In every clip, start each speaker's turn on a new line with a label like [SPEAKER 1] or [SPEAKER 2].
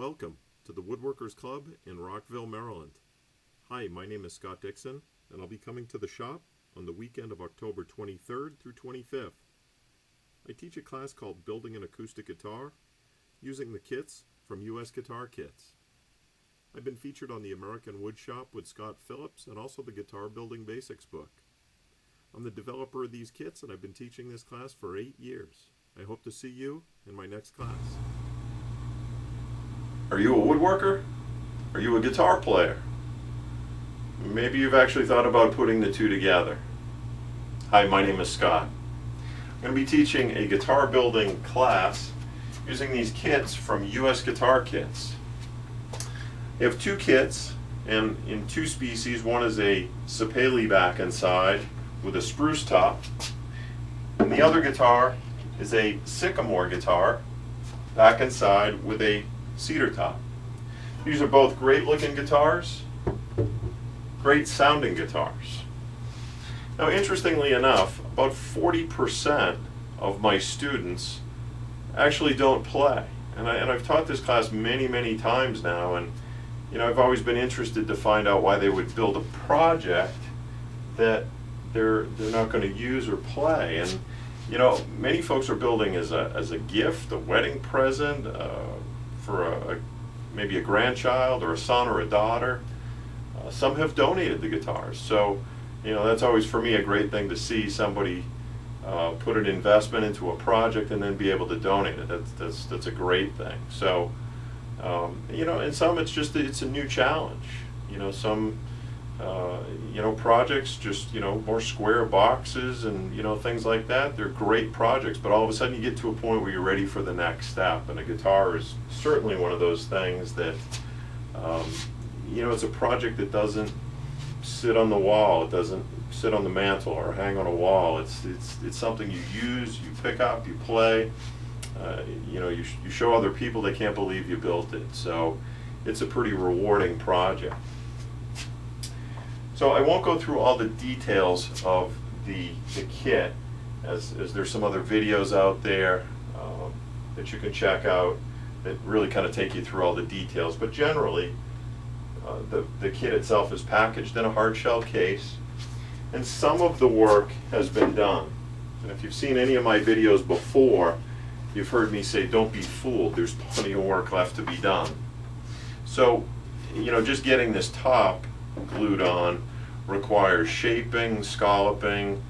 [SPEAKER 1] Welcome to the Woodworkers Club in Rockville, Maryland. Hi, my name is Scott Dixon, and I'll be coming to the shop on the weekend of October 23rd through 25th. I teach a class called Building an Acoustic Guitar using the kits from US Guitar Kits. I've been featured on the American Woodshop with Scott Phillips and also the Guitar Building Basics book. I'm the developer of these kits, and I've been teaching this class for 8 years. I hope to see you in my next class.
[SPEAKER 2] Are you a woodworker? Are you a guitar player? Maybe you've actually thought about putting the two together. Hi, my name is Scott. I'm going to be teaching a guitar building class using these kits from US Guitar Kits. They have two kits, and in two species. One is a sapele back and side with a spruce top, and the other guitar is a sycamore guitar back and side with a cedar top. These are both great looking guitars, great sounding guitars. Now, interestingly enough, about 40% of my students actually don't play. And I've taught this class many times now, and I've always been interested to find out why they would build a project that they're not going to use or play. And many folks are building as a gift, a wedding present, for maybe a grandchild or a son or a daughter. Some have donated the guitars, so that's always for me a great thing to see somebody put an investment into a project and then be able to donate it. That's a great thing. So and some it's a new challenge. Some projects just more square boxes and things like that. They're great projects, but all of a sudden you get to a point where you're ready for the next step, and a guitar is certainly one of those things that it's a project that doesn't sit on the wall, it doesn't sit on the mantle or hang on a wall. It's something you use, you pick up, you play. You show other people, they can't believe you built it. So it's a pretty rewarding project. So I won't go through all the details of the kit, as there's some other videos out there that you can check out that really kind of take you through all the details. But generally, the kit itself is packaged in a hard shell case, and some of the work has been done. And if you've seen any of my videos before, you've heard me say, don't be fooled, there's plenty of work left to be done. So, just getting this top glued on requires shaping, scalloping,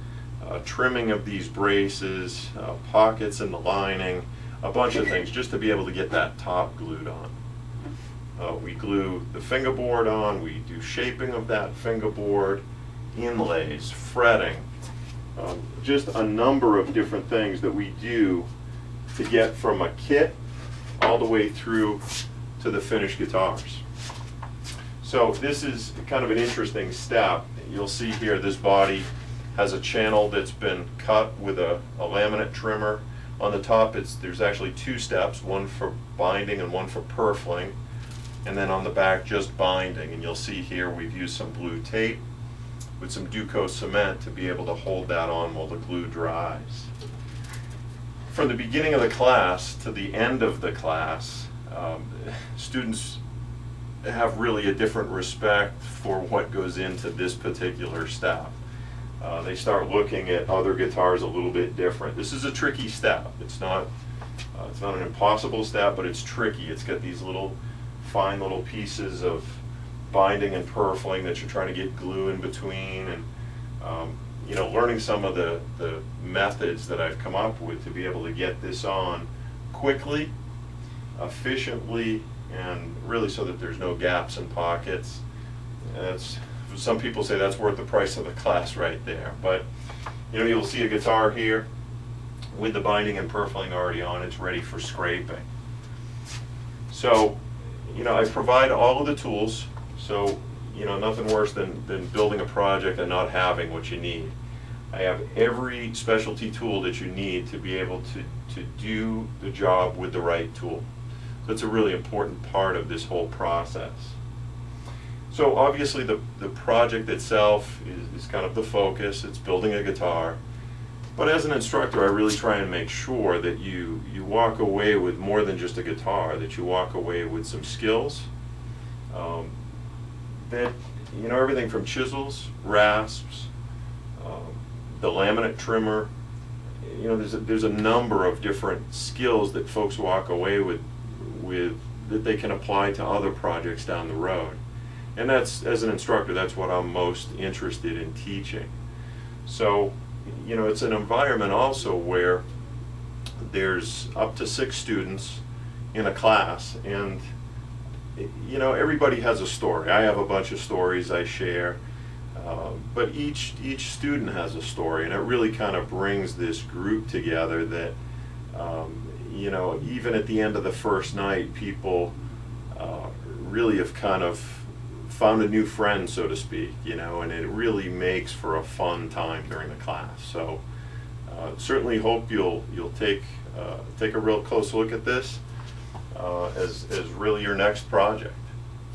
[SPEAKER 2] trimming of these braces, pockets in the lining, a bunch of things just to be able to get that top glued on. We glue the fingerboard on, we do shaping of that fingerboard, inlays, fretting, just a number of different things that we do to get from a kit all the way through to the finished guitars. So this is kind of an interesting step. You'll see here this body has a channel that's been cut with a laminate trimmer. On the top there's actually two steps, one for binding and one for purfling, and then on the back just binding. And you'll see here we've used some blue tape with some Duco cement to be able to hold that on while the glue dries. From the beginning of the class to the end of the class, students have really a different respect for what goes into this particular step. They start looking at other guitars a little bit different. This is a tricky step. It's not an impossible step, but it's tricky. It's got these fine little pieces of binding and purfling that you're trying to get glue in between, and learning some of the methods that I've come up with to be able to get this on quickly, efficiently, and really so that there's no gaps and pockets. Some people say that's worth the price of the class right there. But you'll see a guitar here with the binding and purfling already on. It's ready for scraping. So I provide all of the tools. So nothing worse than building a project and not having what you need. I have every specialty tool that you need to be able to do the job with the right tool. So it's a really important part of this whole process. So obviously the project itself is kind of the focus. It's building a guitar. But as an instructor, I really try and make sure that you walk away with more than just a guitar, that you walk away with some skills. That, you know, everything from chisels, rasps, the laminate trimmer, you know, there's a number of different skills that folks walk away with that they can apply to other projects down the road. And that's, as an instructor, that's what I'm most interested in teaching. So, you know, it's an environment also where there's up to 6 students in a class, and you know, everybody has a story. I have a bunch of stories I share, but each student has a story, and it really kind of brings this group together that, you know, even at the end of the first night, people really have kind of found a new friend, so to speak, you know, and it really makes for a fun time during the class. So certainly hope you'll take a real close look at this as really your next project.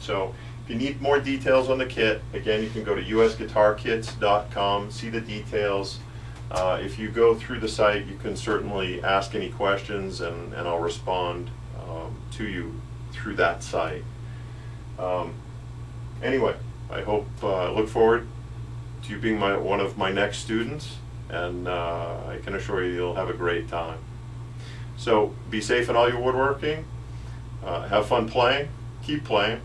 [SPEAKER 2] So if you need more details on the kit, again, you can go to usguitarkits.com, see the details. If you go through the site, you can certainly ask any questions, and I'll respond to you through that site. Anyway, I look forward to you being one of my next students, and I can assure you you'll have a great time. So be safe in all your woodworking, have fun playing, keep playing,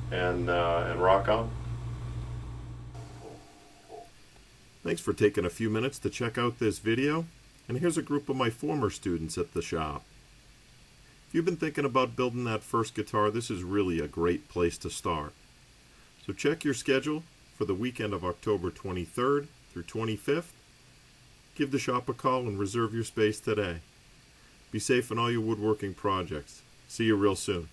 [SPEAKER 2] and rock on.
[SPEAKER 1] Thanks for taking a few minutes to check out this video, and here's a group of my former students at the shop. If you've been thinking about building that first guitar, this is really a great place to start. So check your schedule for the weekend of October 23rd through 25th. Give the shop a call and reserve your space today. Be safe in all your woodworking projects. See you real soon.